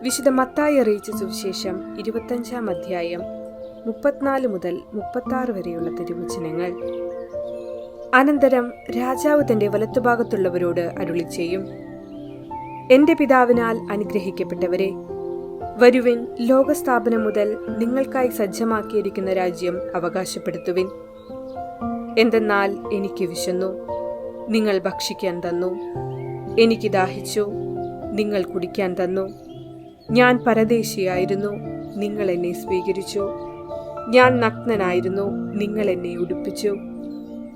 വിശുദ്ധ മത്തായി അറിയിച്ച സുവിശേഷം 25-ാം അധ്യായം 34 മുതൽ 36 വരെയുള്ള തിരുവചനങ്ങൾ. അനന്തരം രാജാവ് തന്റെ വലത്തുഭാഗത്തുള്ളവരോട് അരുളിച്ചെയ്യും, എന്റെ പിതാവിനാൽ അനുഗ്രഹിക്കപ്പെട്ടവരെ, വരുവിൻ, ലോകസ്ഥാപനം മുതൽ നിങ്ങൾക്കായി സജ്ജമാക്കിയിരിക്കുന്ന രാജ്യം അവകാശപ്പെടുത്തുവിൻ. എന്തെന്നാൽ എനിക്ക് വിശന്നു, നിങ്ങൾ ഭക്ഷിക്കാൻ തന്നു; എനിക്ക് ദാഹിച്ചു, നിങ്ങൾ കുടിക്കാൻ തന്നു; ഞാൻ പരദേശിയായിരുന്നു, നിങ്ങൾ എന്നെ സ്വീകരിച്ചു; ഞാൻ നഗ്നനായിരുന്നു, നിങ്ങൾ എന്നെ ഉടുപ്പിച്ചു;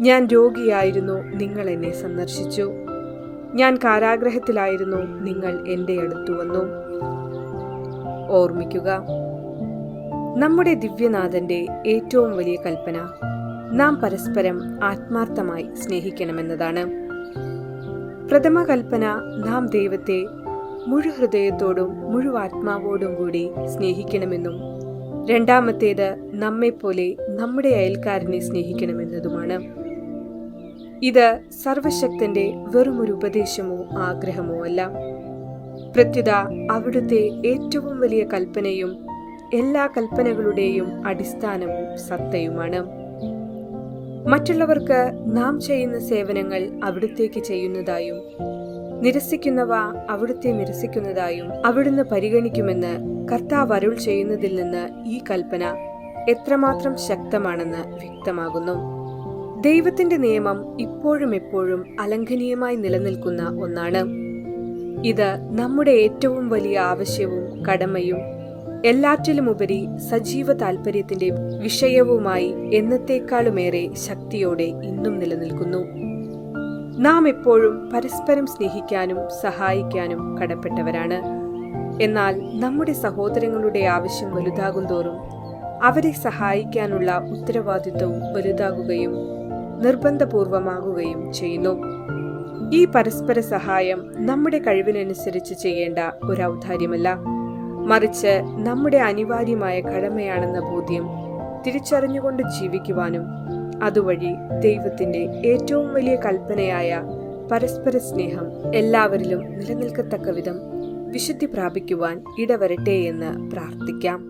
ഞാൻ രോഗിയായിരുന്നു, നിങ്ങൾ എന്നെ സന്ദർശിച്ചു; ഞാൻ കാരാഗൃഹത്തിലായിരുന്നു, നിങ്ങൾ എൻ്റെ അടുത്തു വന്നു. ഓർമ്മിക്കുക, നമ്മുടെ ദിവ്യനാഥന്റെ ഏറ്റവും വലിയ കൽപ്പന നാം പരസ്പരം ആത്മാർത്ഥമായി സ്നേഹിക്കണമെന്നതാണ്. പ്രഥമ കൽപ്പന നാം ദൈവത്തെ മുഴുഹൃദയത്തോടും മുഴുവാത്മാവോടും കൂടി സ്നേഹിക്കണമെന്നും രണ്ടാമത്തേത് നമ്മെപ്പോലെ നമ്മുടെ അയൽക്കാരനെ സ്നേഹിക്കണമെന്നതുമാണ്. ഇത് സർവശക്തന്റെ വെറുമൊരു ഉപദേശമോ ആഗ്രഹമോ അല്ല. പ്രത്യുത അവിടുത്തെ ഏറ്റവും വലിയ കൽപ്പനയും എല്ലാ കൽപ്പനകളുടെയും അടിസ്ഥാനവും സത്തയുമാണ്. മറ്റുള്ളവർക്ക് നാം ചെയ്യുന്ന സേവനങ്ങൾ അവിടുത്തേക്ക് ചെയ്യുന്നതായും നിരസിക്കുന്നവ അവിടുത്തെ നിരസിക്കുന്നതായും അവിടുന്ന് പരിഗണിക്കുമെന്ന് കർത്താവ് അരുൾ ചെയ്യുന്നതിൽ നിന്ന് ഈ കൽപ്പന എത്രമാത്രം ശക്തമാണെന്ന് വ്യക്തമാകുന്നു. ദൈവത്തിന്റെ നിയമം ഇപ്പോഴും എപ്പോഴും അലംഘനീയമായി നിലനിൽക്കുന്ന ഒന്നാണ്. ഇത് നമ്മുടെ ഏറ്റവും വലിയ ആവശ്യവും കടമയും എല്ലാറ്റിലുമുപരി സജീവ താൽപര്യത്തിന്റെ വിഷയവുമായി എന്നത്തേക്കാളുമേറെ ശക്തിയോടെ ഇന്നും നിലനിൽക്കുന്നു. നാം എപ്പോഴും പരസ്പരം സ്നേഹിക്കാനും സഹായിക്കാനും കടപ്പെട്ടവരാണ്. എന്നാൽ നമ്മുടെ സഹോദരങ്ങളുടെ ആവശ്യം വലുതാകുന്തോറും അവരെ സഹായിക്കാനുള്ള ഉത്തരവാദിത്വവും വലുതാകുകയും നിർബന്ധപൂർവമാകുകയും ചെയ്യുന്നു. ഈ പരസ്പര സഹായം നമ്മുടെ കഴിവിനനുസരിച്ച് ചെയ്യേണ്ട ഒരു ഔദാര്യമല്ല, മറിച്ച് നമ്മുടെ അനിവാര്യമായ കടമയാണെന്ന ബോധ്യം തിരിച്ചറിഞ്ഞുകൊണ്ട് ജീവിക്കുവാനും അതുവഴി ദൈവത്തിന്റെ ഏറ്റവും വലിയ കൽപ്പനയായ പരസ്പര സ്നേഹം എല്ലാവരിലും നിലനിൽക്കത്തക്ക വിധം വിശുദ്ധി പ്രാപിക്കുവാൻ ഇടവരട്ടെ എന്ന് പ്രാർത്ഥിക്കാം.